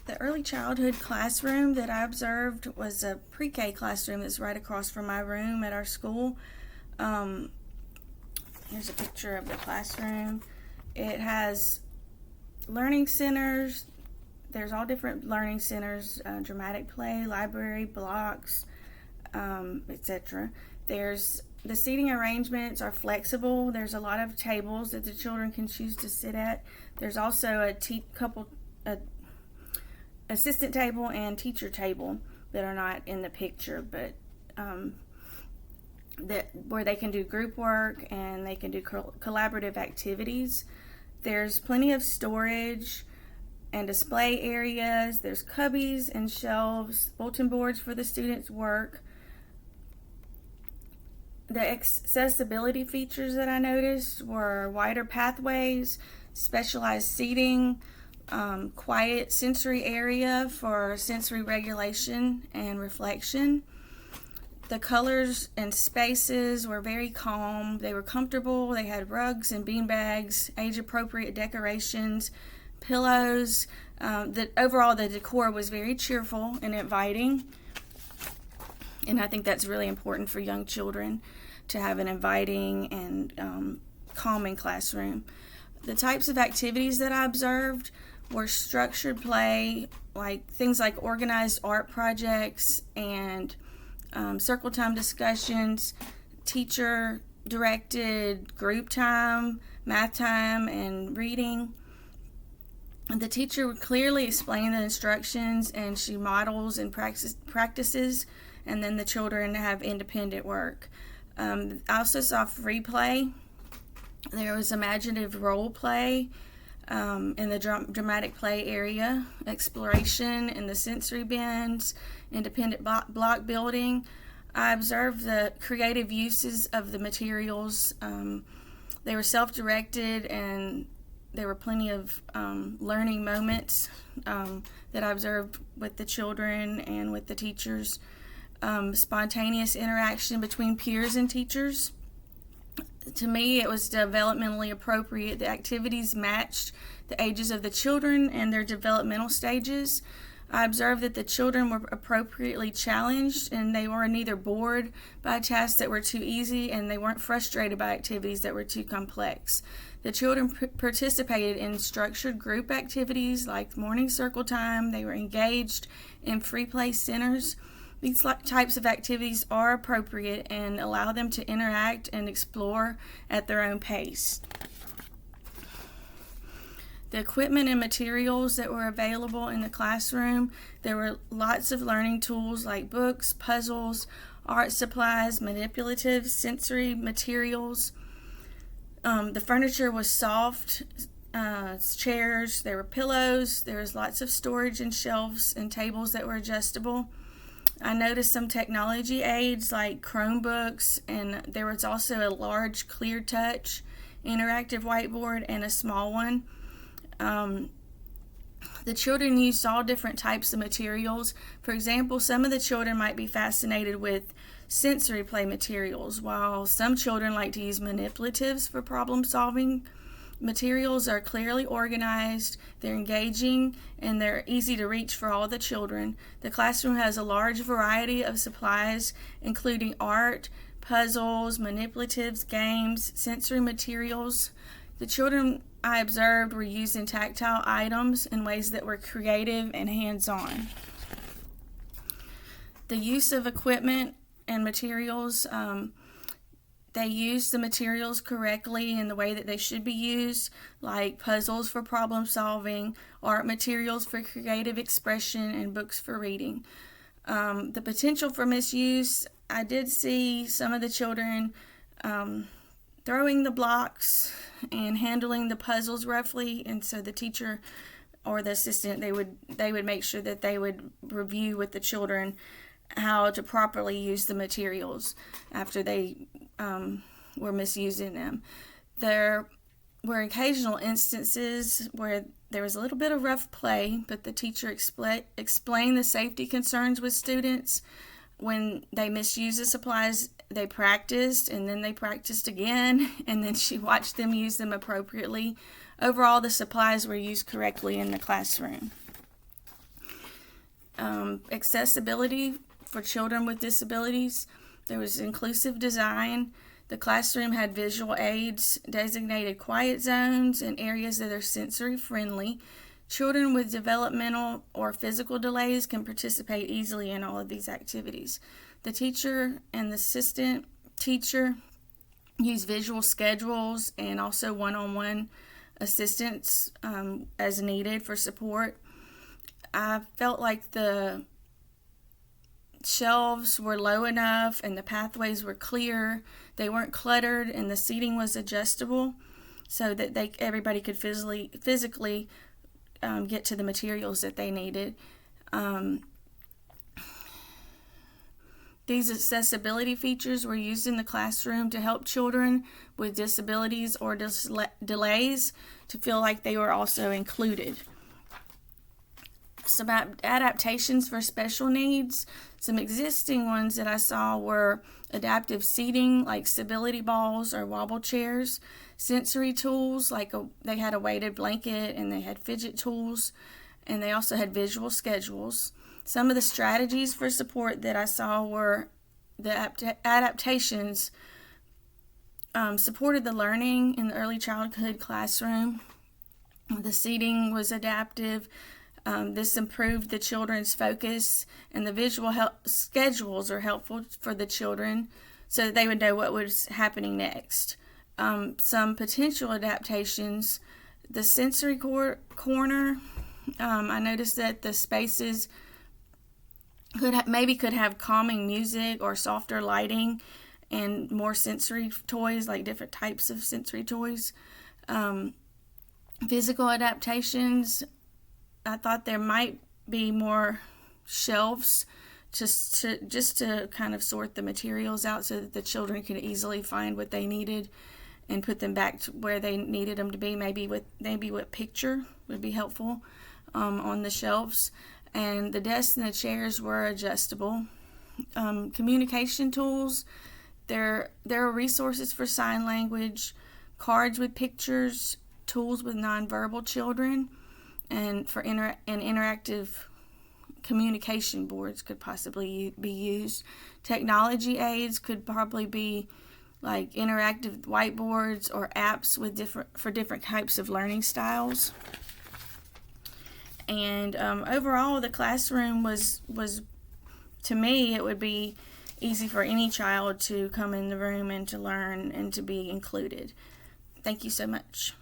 The early childhood classroom that I observed was a pre-K classroom that's right across from my room at our school. Um, Here's a picture of the classroom. It has learning centers. There's all different learning centers, dramatic play, library, blocks, etc. There's the seating arrangements are flexible. There's a lot of tables that the children can choose to sit at. There's also a assistant table and teacher table that are not in the picture, but where they can do group work and they can do collaborative activities. There's plenty of storage and display areas. There's cubbies and shelves, bulletin boards for the students' work. The accessibility features that I noticed were wider pathways, specialized seating, quiet sensory area for sensory regulation and reflection. The colors and spaces were very calm. They were comfortable. They had rugs and bean bags, age-appropriate decorations, pillows. Overall, the decor was very cheerful and inviting. And I think that's really important for young children to have an inviting and calming classroom. The types of activities that I observed were structured play, like things like organized art projects and circle time discussions, teacher directed group time, math time, and reading. The teacher would clearly explain the instructions and she models and practices, and then the children have independent work. I also saw free play. There was imaginative role play in the dramatic play area, exploration in the sensory bins, independent block building. I observed the creative uses of the materials. They were self-directed, and there were plenty of learning moments that I observed with the children and with the teachers. Spontaneous interaction between peers and teachers. To me, it was developmentally appropriate. The activities matched the ages of the children and their developmental stages. I observed that the children were appropriately challenged, and they were neither bored by tasks that were too easy, and they weren't frustrated by activities that were too complex. The children participated in structured group activities like morning circle time. They were engaged in free play centers. These types of activities are appropriate and allow them to interact and explore at their own pace. The equipment and materials that were available in the classroom, there were lots of learning tools like books, puzzles, art supplies, manipulative sensory materials. The furniture was soft, chairs, there were pillows, there was lots of storage and shelves and tables that were adjustable. I noticed some technology aids like Chromebooks, and there was also a large Clear Touch interactive whiteboard and a small one. The children used all different types of materials. For example, some of the children might be fascinated with sensory play materials, while some children like to use manipulatives for problem solving. Materials are clearly organized, they're engaging, and they're easy to reach for all the children. The classroom has a large variety of supplies, including art, puzzles, manipulatives, games, sensory materials. The children I observed were using tactile items in ways that were creative and hands-on. The use of equipment and materials, they used the materials correctly in the way that they should be used, like puzzles for problem solving, art materials for creative expression, and books for reading. The potential for misuse, I did see some of the children throwing the blocks and handling the puzzles roughly, and so the teacher or the assistant, they would make sure that they would review with the children how to properly use the materials after they were misusing them. There were occasional instances where there was a little bit of rough play, but the teacher explained the safety concerns with students. When they misused the supplies, they practiced, and then they practiced again, and then she watched them use them appropriately. Overall, the supplies were used correctly in the classroom. Accessibility for children with disabilities. There was inclusive design. The classroom had visual aids, designated quiet zones, and areas that are sensory friendly. Children with developmental or physical delays can participate easily in all of these activities. The teacher and the assistant teacher use visual schedules and also one-on-one assistance as needed for support. I felt like the shelves were low enough and the pathways were clear. They weren't cluttered, and the seating was adjustable so that everybody could physically get to the materials that they needed. These accessibility features were used in the classroom to help children with disabilities or delays to feel like they were also included. Some adaptations for special needs. Some existing ones that I saw were adaptive seating like stability balls or wobble chairs, sensory tools like they had a weighted blanket and they had fidget tools, and they also had visual schedules. Some of the strategies for support that I saw were the adaptations supported the learning in the early childhood classroom. The seating was adaptive. This improved the children's focus, and the visual schedules are helpful for the children so that they would know what was happening next. Some potential adaptations, the sensory corner, I noticed that the spaces could have calming music or softer lighting and more sensory toys, like different types of sensory toys. Physical adaptations, I thought there might be more shelves just to kind of sort the materials out so that the children could easily find what they needed and put them back to where they needed them to be. Maybe what picture would be helpful on the shelves. And the desks and the chairs were adjustable. Communication tools, there are resources for sign language, cards with pictures, tools with nonverbal children, and for interactive communication boards could possibly be used. Technology aids could probably be like interactive whiteboards or apps with different types of learning styles. And overall, the classroom was, to me, it would be easy for any child to come in the room and to learn and to be included. Thank you so much.